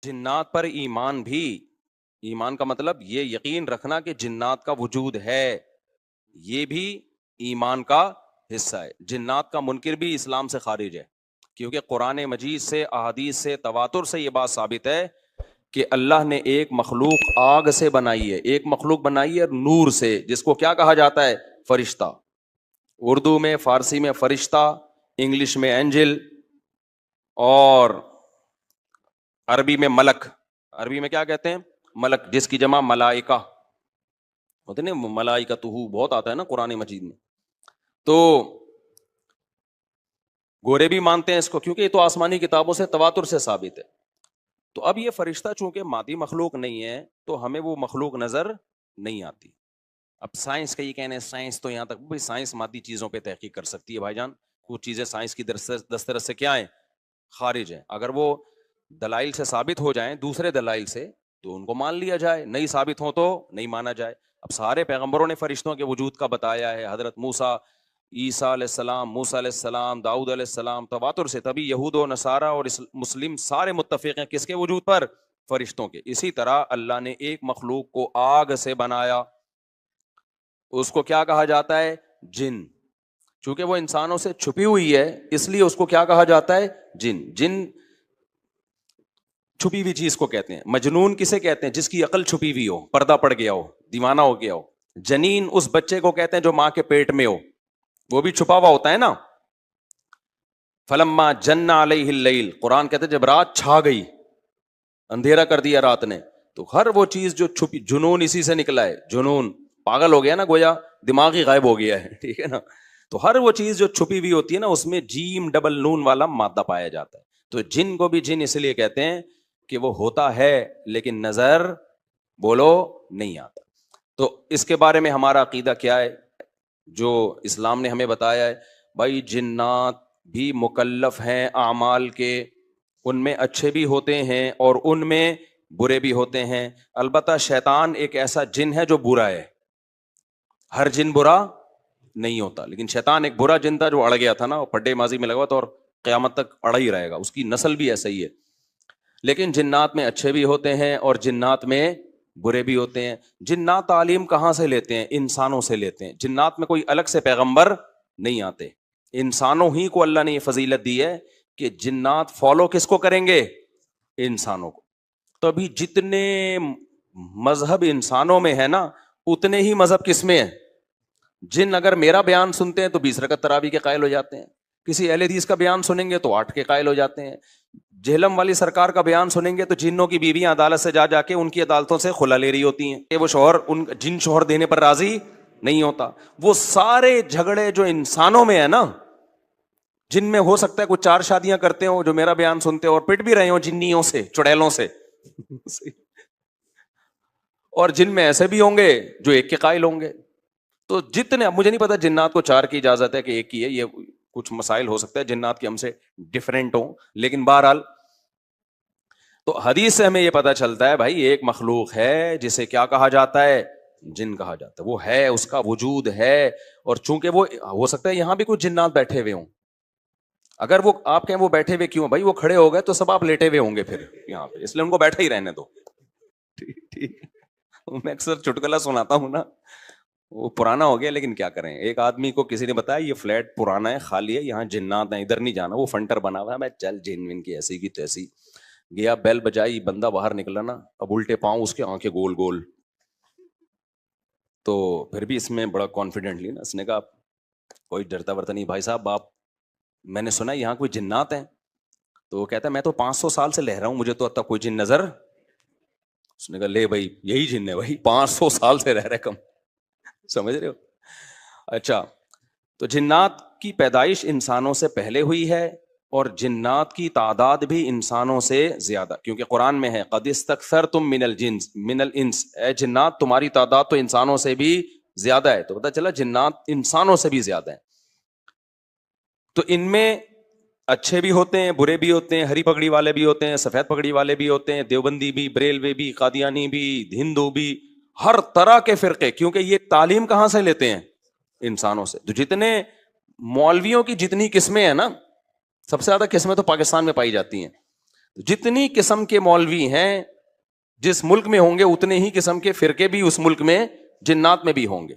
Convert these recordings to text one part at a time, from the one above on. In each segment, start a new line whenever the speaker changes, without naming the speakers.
جنات پر ایمان بھی، ایمان کا مطلب یہ یقین رکھنا کہ جنات کا وجود ہے، یہ بھی ایمان کا حصہ ہے۔ جنات کا منکر بھی اسلام سے خارج ہے، کیونکہ قرآن مجید سے، احادیث سے، تواتر سے یہ بات ثابت ہے کہ اللہ نے ایک مخلوق آگ سے بنائی ہے، ایک مخلوق بنائی ہے نور سے، جس کو کیا کہا جاتا ہے؟ فرشتہ۔ اردو میں، فارسی میں فرشتہ، انگلش میں اینجل، اور عربی میں ملک۔ عربی میں کیا کہتے ہیں؟ ملک، جس کی جمع ملائکہ ہوتے نا، ملائکتہ بہت آتا ہے نا قرآن مجید میں۔ تو گورے بھی مانتے ہیں اس کو، کیونکہ یہ تو آسمانی کتابوں سے تواتر سے ثابت ہے۔ تو اب یہ فرشتہ چونکہ مادی مخلوق نہیں ہے تو ہمیں وہ مخلوق نظر نہیں آتی۔ اب سائنس کا یہ کہنا ہے، سائنس تو یہاں تک بھائی سائنس مادی چیزوں پہ تحقیق کر سکتی ہے بھائی جان، کچھ چیزیں سائنس کی دسترس سے کیا ہیں؟ خارج ہیں۔ اگر وہ دلائل سے ثابت ہو جائیں، دوسرے دلائل سے، تو ان کو مان لیا جائے، نہیں ثابت ہو تو نہیں مانا جائے۔ اب سارے پیغمبروں نے فرشتوں کے وجود کا بتایا ہے، حضرت موسیٰ، عیسیٰ علیہ السلام، موسیٰ علیہ السلام، داؤد علیہ السلام، تواتر سے، تبھی یہود و نصارہ اور مسلم سارے متفق ہیں کس کے وجود پر؟ فرشتوں کے۔ اسی طرح اللہ نے ایک مخلوق کو آگ سے بنایا، اس کو کیا کہا جاتا ہے؟ جن۔ چونکہ وہ انسانوں سے چھپی ہوئی ہے اس لیے اس کو کیا کہا جاتا ہے؟ جن۔ جن چھپی ہوئی چیز کو کہتے ہیں۔ مجنون کسے کہتے ہیں؟ جس کی عقل چھپی ہوئی ہو، پردہ پڑ گیا ہو، دیوانہ ہو گیا ہو۔ جنین اس بچے کو کہتے ہیں جو ماں کے پیٹ میں ہو، وہ بھی چھپا ہوا ہوتا ہے نا۔ فلما جن علیہ اللیل، قرآن کہتے ہیں جب رات چھا گئی، اندھیرا کر دیا رات نے، تو ہر وہ چیز جو چھپی، جنون اسی سے نکلا ہے۔ جنون پاگل ہو گیا نا، گویا دماغ ہی غائب ہو گیا ہے، ٹھیک ہے نا۔ تو ہر وہ چیز جو چھپی ہوئی ہوتی ہے نا، اس میں جیم ڈبل نون والا مادہ پایا جاتا ہے۔ تو جن کو بھی جن اس لیے کہتے ہیں کہ وہ ہوتا ہے لیکن نظر، بولو، نہیں آتا۔ تو اس کے بارے میں ہمارا عقیدہ کیا ہے جو اسلام نے ہمیں بتایا ہے؟ بھائی جنات بھی مکلف ہیں اعمال کے، ان میں اچھے بھی ہوتے ہیں اور ان میں برے بھی ہوتے ہیں۔ البتہ شیطان ایک ایسا جن ہے جو برا ہے، ہر جن برا نہیں ہوتا، لیکن شیطان ایک برا جن تھا جو اڑ گیا تھا نا، پڈے ماضی میں لگا تھا اور قیامت تک اڑا ہی رہے گا، اس کی نسل بھی ایسا ہی ہے۔ لیکن جنات میں اچھے بھی ہوتے ہیں اور جنات میں برے بھی ہوتے ہیں۔ جنات تعلیم کہاں سے لیتے ہیں؟ انسانوں سے لیتے ہیں۔ جنات میں کوئی الگ سے پیغمبر نہیں آتے، انسانوں ہی کو اللہ نے یہ فضیلت دی ہے کہ جنات فالو کس کو کریں گے؟ انسانوں کو۔ تو ابھی جتنے مذہب انسانوں میں ہے نا، اتنے ہی مذہب کس میں ہے؟ جن اگر میرا بیان سنتے ہیں تو 20 رکعت تراویح کے قائل ہو جاتے ہیں، کسی اہل حدیث کا بیان سنیں گے تو 8 کے قائل ہو جاتے ہیں، جہلم والی سرکار کا بیان سنیں گے تو جنوں کی بیویاں عدالت سے جا کے ان کی عدالتوں سے خلا لے رہی ہوتی ہیں کہ وہ شوہر ان جن شوہر دینے پر راضی نہیں ہوتا۔ وہ سارے جھگڑے جو انسانوں میں ہے نا، جن میں ہو سکتا ہے کچھ 4 شادیاں کرتے ہوں جو میرا بیان سنتے ہو اور پٹ بھی رہے ہوں جنیوں سے، چڑیلوں سے اور جن میں ایسے بھی ہوں گے جو 1 کے قائل ہوں گے۔ تو جتنے، اب مجھے نہیں پتا جنات کو 4 کی اجازت ہے کہ 1 کی ہے، یہ کچھ مسائل ہو سکتا ہے جنات کے ہم سے ڈیفرنٹ ہوں، لیکن بہرحال تو حدیث سے ہمیں یہ پتا چلتا ہے بھائی ایک مخلوق ہے جسے کیا کہا جاتا ہے؟ جن کہا جاتا ہے۔ وہ ہے، اس کا وجود ہے، اور چونکہ وہ ہو سکتا ہے یہاں بھی کچھ جنات بیٹھے ہوئے ہوں، اگر وہ آپ کہیں وہ بیٹھے ہوئے کیوں؟ بھائی وہ کھڑے ہو گئے تو سب آپ لیٹے ہوئے ہوں گے پھر یہاں پہ، اس لیے ان کو بیٹھے ہی رہنے دو۔ ٹھیک، میں اکثر چٹکلا سناتا ہوں نا، وہ پرانا ہو گیا لیکن کیا کریں، ایک آدمی کو کسی نے بتایا یہ فلیٹ پرانا ہے، خالی ہے، یہاں جنات ہیں، ادھر نہیں جانا، وہ فنٹر بنا ہوا ہے۔ میں چل جن ون کی ایسی کی تیسی گیا، بیل بجائی، بندہ باہر نکلا نا، اب الٹے پاؤں اس کے، آنکھیں گول گول، تو پھر بھی اس میں بڑا کانفیڈنٹلی نا اس نے کہا کوئی ڈرتا ورتا نہیں بھائی صاحب، آپ میں نے سنا یہاں کوئی جنات ہیں؟ تو وہ کہتا ہے میں تو 500 سال سے رہ رہا ہوں، مجھے تو اب تک کوئی جن نظر۔ اس نے کہا لے بھائی یہی جن ہے بھائی، 500 سال سے رہ رہے کم، سمجھ رہے ہو؟ اچھا، تو جنات کی پیدائش انسانوں سے پہلے ہوئی ہے اور جنات کی تعداد بھی انسانوں سے زیادہ، کیونکہ قرآن میں ہے قد استکثرتم من الانس، اے جنات تمہاری تعداد تو انسانوں سے بھی زیادہ ہے۔ تو پتہ چلا جنات انسانوں سے بھی زیادہ ہیں۔ تو ان میں اچھے بھی ہوتے ہیں، برے بھی ہوتے ہیں، ہری پگڑی والے بھی ہوتے ہیں، سفید پگڑی والے بھی ہوتے ہیں، دیوبندی بھی، بریلوی بھی، قادیانی بھی، ہندو بھی، ہر طرح کے فرقے، کیونکہ یہ تعلیم کہاں سے لیتے ہیں؟ انسانوں سے۔ تو جتنے مولویوں کی جتنی قسمیں ہیں نا، سب سے زیادہ قسمیں تو پاکستان میں پائی جاتی ہیں۔ جتنی قسم کے مولوی ہیں جس ملک میں ہوں گے اتنے ہی قسم کے فرقے بھی اس ملک میں جنات میں بھی ہوں گے,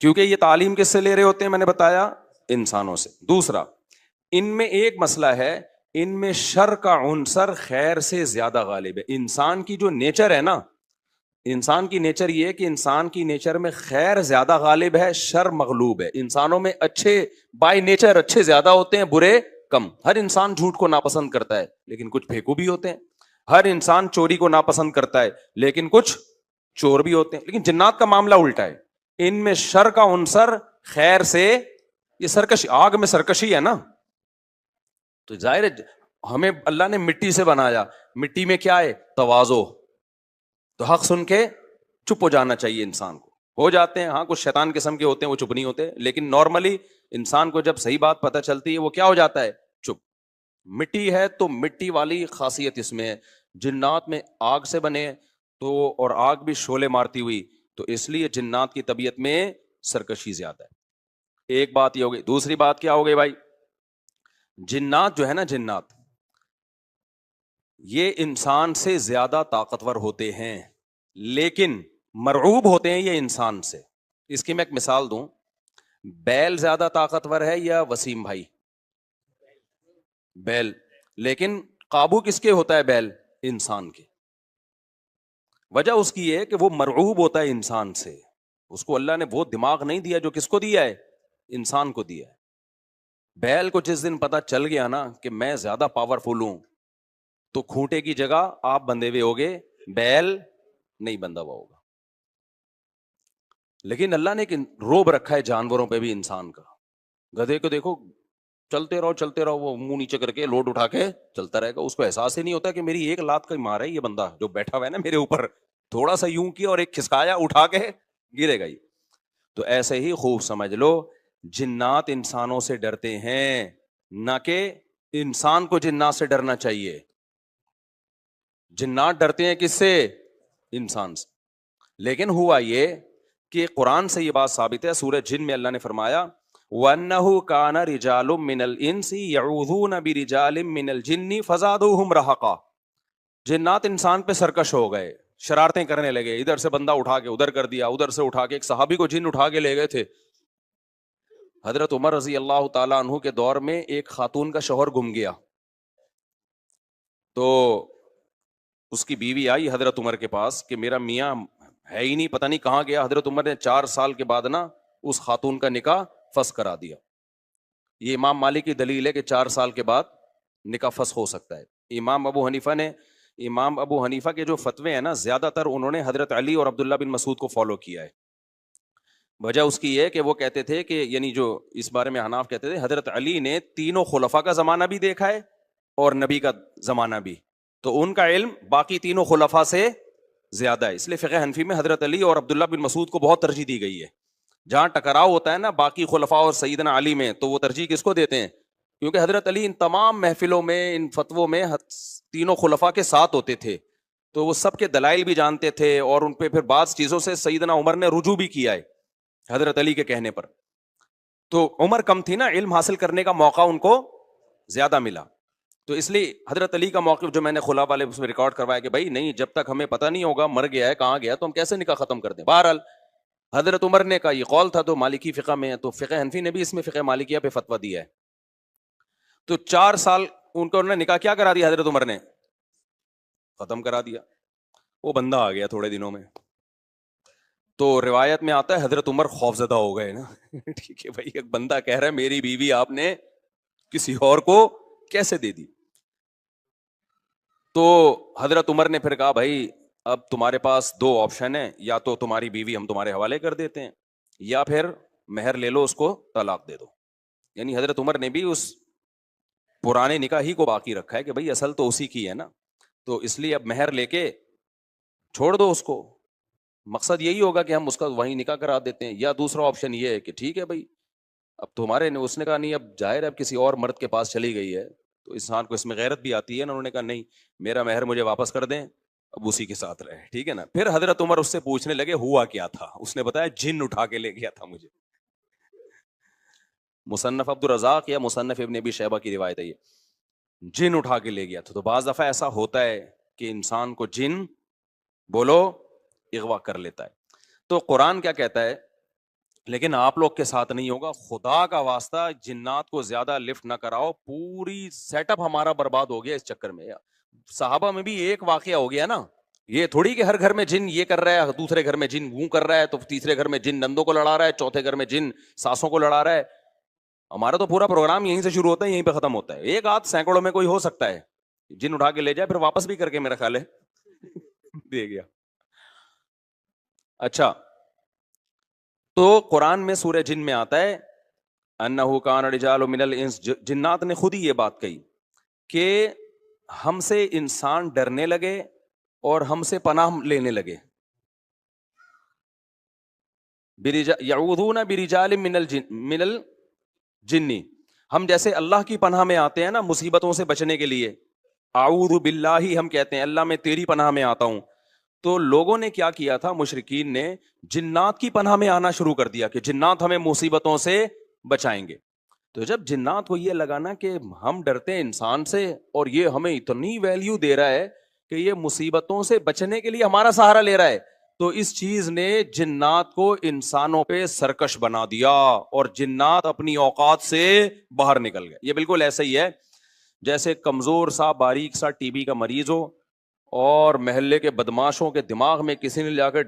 کیونکہ یہ تعلیم کس سے لے رہے ہوتے ہیں, میں نے بتایا انسانوں سے. دوسرا, ان میں ایک مسئلہ ہے, ان میں شر کا عنصر خیر سے زیادہ غالب ہے. انسان کی جو نیچر ہے نا, انسان کی نیچر یہ ہے کہ انسان کی نیچر میں خیر زیادہ غالب ہے, شر مغلوب ہے. انسانوں میں اچھے بائی نیچر اچھے زیادہ ہوتے ہیں, برے کم. ہر انسان جھوٹ کو ناپسند کرتا ہے لیکن کچھ پھیکو بھی ہوتے ہیں. ہر انسان چوری کو ناپسند کرتا ہے لیکن کچھ چور بھی ہوتے ہیں. لیکن جنات کا معاملہ الٹا ہے, ان میں شر کا عنصر خیر سے, یہ سرکشی, آگ میں سرکشی ہے نا, تو ظاہر ہے ہمیں اللہ نے مٹی سے بنایا, مٹی میں کیا ہے, تواضع. تو حق سن کے چپ ہو جانا چاہیے انسان کو. ہو جاتے ہیں ہاں, کچھ شیطان قسم کے ہوتے ہیں وہ چپ نہیں ہوتے, لیکن نارملی انسان کو جب صحیح بات پتہ چلتی ہے وہ کیا ہو جاتا ہے, چپ. مٹی ہے تو مٹی والی خاصیت اس میں ہے. جنات میں آگ سے بنے تو, اور آگ بھی شعلے مارتی ہوئی, تو اس لیے جنات کی طبیعت میں سرکشی زیادہ ہے. ایک بات یہ ہو گئی. دوسری بات کیا ہو گئی بھائی, جنات جو ہے نا, جنات یہ انسان سے زیادہ طاقتور ہوتے ہیں لیکن مرعوب ہوتے ہیں یہ انسان سے. اس کی میں ایک مثال دوں, بیل زیادہ طاقتور ہے یا وسیم بھائی؟ بیل. لیکن قابو کس کے ہوتا ہے بیل؟ انسان کے. وجہ اس کی ہے کہ وہ مرعوب ہوتا ہے انسان سے. اس کو اللہ نے وہ دماغ نہیں دیا جو کس کو دیا ہے, انسان کو دیا ہے. بیل کو جس دن پتا چل گیا نا کہ میں زیادہ پاورفل ہوں, تو کھوٹے کی جگہ آپ بندھے ہوئے ہوگے, بیل نہیں بندھا ہوا ہوگا. لیکن اللہ نے ایک روب رکھا ہے جانوروں پہ بھی انسان کا. گدھے کو دیکھو, چلتے رہو, وہ منہ نیچے کر کے لوڈ اٹھا کے چلتا رہے گا. اس کو احساس ہی نہیں ہوتا کہ میری ایک لات کا مار ہے یہ بندہ جو بیٹھا ہوا ہے نا میرے اوپر, تھوڑا سا یوں کیا اور ایک کھسکایا, اٹھا کے گرے گا. تو ایسے ہی خوب سمجھ لو, جنات انسانوں سے ڈرتے ہیں, نہ کہ انسان کو جنات سے ڈرنا چاہیے. جنات ڈرتے ہیں کس سے؟ انسان سے. لیکن ہوا یہ کہ قرآن سے یہ بات ثابت ہے. سورہ جن میں اللہ نے فرمایا وَأَنَّهُ كَانَ رِجَالٌ مِّنَ الْإِنسِ يَعُوذُونَ بِرِجَالٍ مِّنَ الْجِنِّ فَزَادُوهُمْ رَهَقًا. جنات انسان پہ سرکش ہو گئے, شرارتیں کرنے لگے, ادھر سے بندہ اٹھا کے ادھر کر دیا, ادھر سے اٹھا کے. ایک صحابی کو جن اٹھا کے لے گئے تھے. حضرت عمر رضی اللہ تعالیٰ عنہ کے دور میں ایک خاتون کا شوہر گم گیا, تو اس کی بیوی آئی حضرت عمر کے پاس کہ میرا میاں ہے ہی نہیں, پتہ نہیں کہاں گیا. حضرت عمر نے 4 سال کے بعد نا اس خاتون کا نکاح فسخ کرا دیا. یہ امام مالک کی دلیل ہے کہ 4 سال کے بعد نکاح فسخ ہو سکتا ہے. امام ابو حنیفہ کے جو فتوے ہیں نا, زیادہ تر انہوں نے حضرت علی اور عبداللہ بن مسعود کو فالو کیا ہے. وجہ اس کی یہ کہ وہ کہتے تھے کہ, یعنی جو اس بارے میں حناف کہتے تھے, حضرت علی نے تینوں خلفاء کا زمانہ بھی دیکھا ہے اور نبی کا زمانہ بھی, تو ان کا علم باقی تینوں خلفاء سے زیادہ ہے. اس لیے فقہ حنفی میں حضرت علی اور عبداللہ بن مسعود کو بہت ترجیح دی گئی ہے. جہاں ٹکراؤ ہوتا ہے نا باقی خلفاء اور سیدنا علی میں, تو وہ ترجیح کس کو دیتے ہیں؟ کیونکہ حضرت علی ان تمام محفلوں میں, ان فتووں میں تینوں خلفاء کے ساتھ ہوتے تھے, تو وہ سب کے دلائل بھی جانتے تھے, اور ان پہ پھر بعض چیزوں سے سیدنا عمر نے رجوع بھی کیا ہے حضرت علی کے کہنے پر. تو عمر کم تھی نا, علم حاصل کرنے کا موقع ان کو زیادہ ملا. تو اس لیے حضرت علی کا موقف جو میں نے خلا والے اس میں ریکارڈ کروایا کہ بھائی نہیں, جب تک ہمیں پتہ نہیں ہوگا مر گیا ہے کہاں گیا, تو ہم کیسے نکاح ختم کر دیں. بہرحال حضرت عمر نے کا یہ قول تھا, تو مالکی فقہ میں ہے, تو فقہ حنفی نے بھی اس میں فقہ مالکیہ پہ فتویٰ دیا ہے. تو 4 سال ان کو انہوں نے نکاح کیا کرا دیا, حضرت عمر نے ختم کرا دیا. وہ بندہ آ گیا تھوڑے دنوں میں, تو روایت میں آتا ہے حضرت عمر خوفزدہ ہو گئے نا. ٹھیک ہے بھائی, ایک بندہ کہہ رہا ہے میری بیوی آپ نے کسی اور کو کیسے دے دی. تو حضرت عمر نے پھر کہا بھائی اب تمہارے پاس 2 آپشن ہیں, یا تو تمہاری بیوی ہم تمہارے حوالے کر دیتے ہیں, یا پھر مہر لے لو, اس کو طلاق دے دو. یعنی حضرت عمر نے بھی اس پرانے نکاح ہی کو باقی رکھا ہے کہ بھائی اصل تو اسی کی ہے نا, تو اس لیے اب مہر لے کے چھوڑ دو اس کو. مقصد یہی ہوگا کہ ہم اس کا وہیں نکاح کرا دیتے ہیں. یا دوسرا آپشن یہ ہے کہ ٹھیک ہے بھائی اب تمہارے نے, اس نے کہا نہیں, اب ظاہر ہے اب کسی اور مرد کے پاس چلی گئی ہے, تو انسان کو اس میں غیرت بھی آتی ہے نا. انہوں نے کہا نہیں, میرا مہر مجھے واپس کر دیں, اب اسی کے ساتھ رہے. ٹھیک ہے نا. پھر حضرت عمر اس سے پوچھنے لگے ہوا کیا تھا, اس نے بتایا جن اٹھا کے لے گیا تھا مجھے. مصنف عبد الرزاق یا مصنف ابن ابی شیبہ کی روایت ہے یہ. جن اٹھا کے لے گیا تھا. تو بعض دفعہ ایسا ہوتا ہے کہ انسان کو جن بولو اغوا کر لیتا ہے. تو قرآن کیا کہتا ہے, لیکن آپ لوگ کے ساتھ نہیں ہوگا, خدا کا واسطہ جنات کو زیادہ لفٹ نہ کراؤ, پوری سیٹ اپ ہمارا برباد ہو گیا اس چکر میں. صحابہ میں بھی ایک واقعہ ہو گیا نا, یہ تھوڑی کہ ہر گھر میں جن یہ کر رہا ہے, دوسرے گھر میں جن وہ کر رہا ہے, تو تیسرے گھر میں جن نندوں کو لڑا رہا ہے, چوتھے گھر میں جن ساسوں کو لڑا رہا ہے. ہمارا تو پورا پروگرام یہیں سے شروع ہوتا ہے, یہیں پہ ختم ہوتا ہے. ایک آدھ سینکڑوں میں کوئی ہو سکتا ہے جن اٹھا کے لے جائے, پھر واپس بھی کر کے میرا خیال ہے دے گیا. اچھا, تو قرآن میں سورہ جن میں آتا ہے انہ کان رجال من الانس, جنات نے خود ہی یہ بات کہی کہ ہم سے انسان ڈرنے لگے اور ہم سے پناہ لینے لگے. یعوذون برجال من الجن, ہم جیسے اللہ کی پناہ میں آتے ہیں نا مصیبتوں سے بچنے کے لیے, اعوذ باللہ ہم کہتے ہیں اللہ میں تیری پناہ میں آتا ہوں. تو لوگوں نے کیا کیا تھا, مشرکین نے جنات کی پناہ میں آنا شروع کر دیا کہ جنات ہمیں مصیبتوں سے بچائیں گے. تو جب جنات کو یہ لگانا کہ ہم ڈرتے ہیں انسان سے اور یہ ہمیں اتنی ویلیو دے رہا ہے کہ یہ مصیبتوں سے بچنے کے لیے ہمارا سہارا لے رہا ہے, تو اس چیز نے جنات کو انسانوں پہ سرکش بنا دیا اور جنات اپنی اوقات سے باہر نکل گئے. یہ بالکل ایسا ہی ہے جیسے کمزور سا باریک سا ٹی بی کا مریض ہو اور محلے کے بدماشوں کے دماغ میں کسی نے جا کے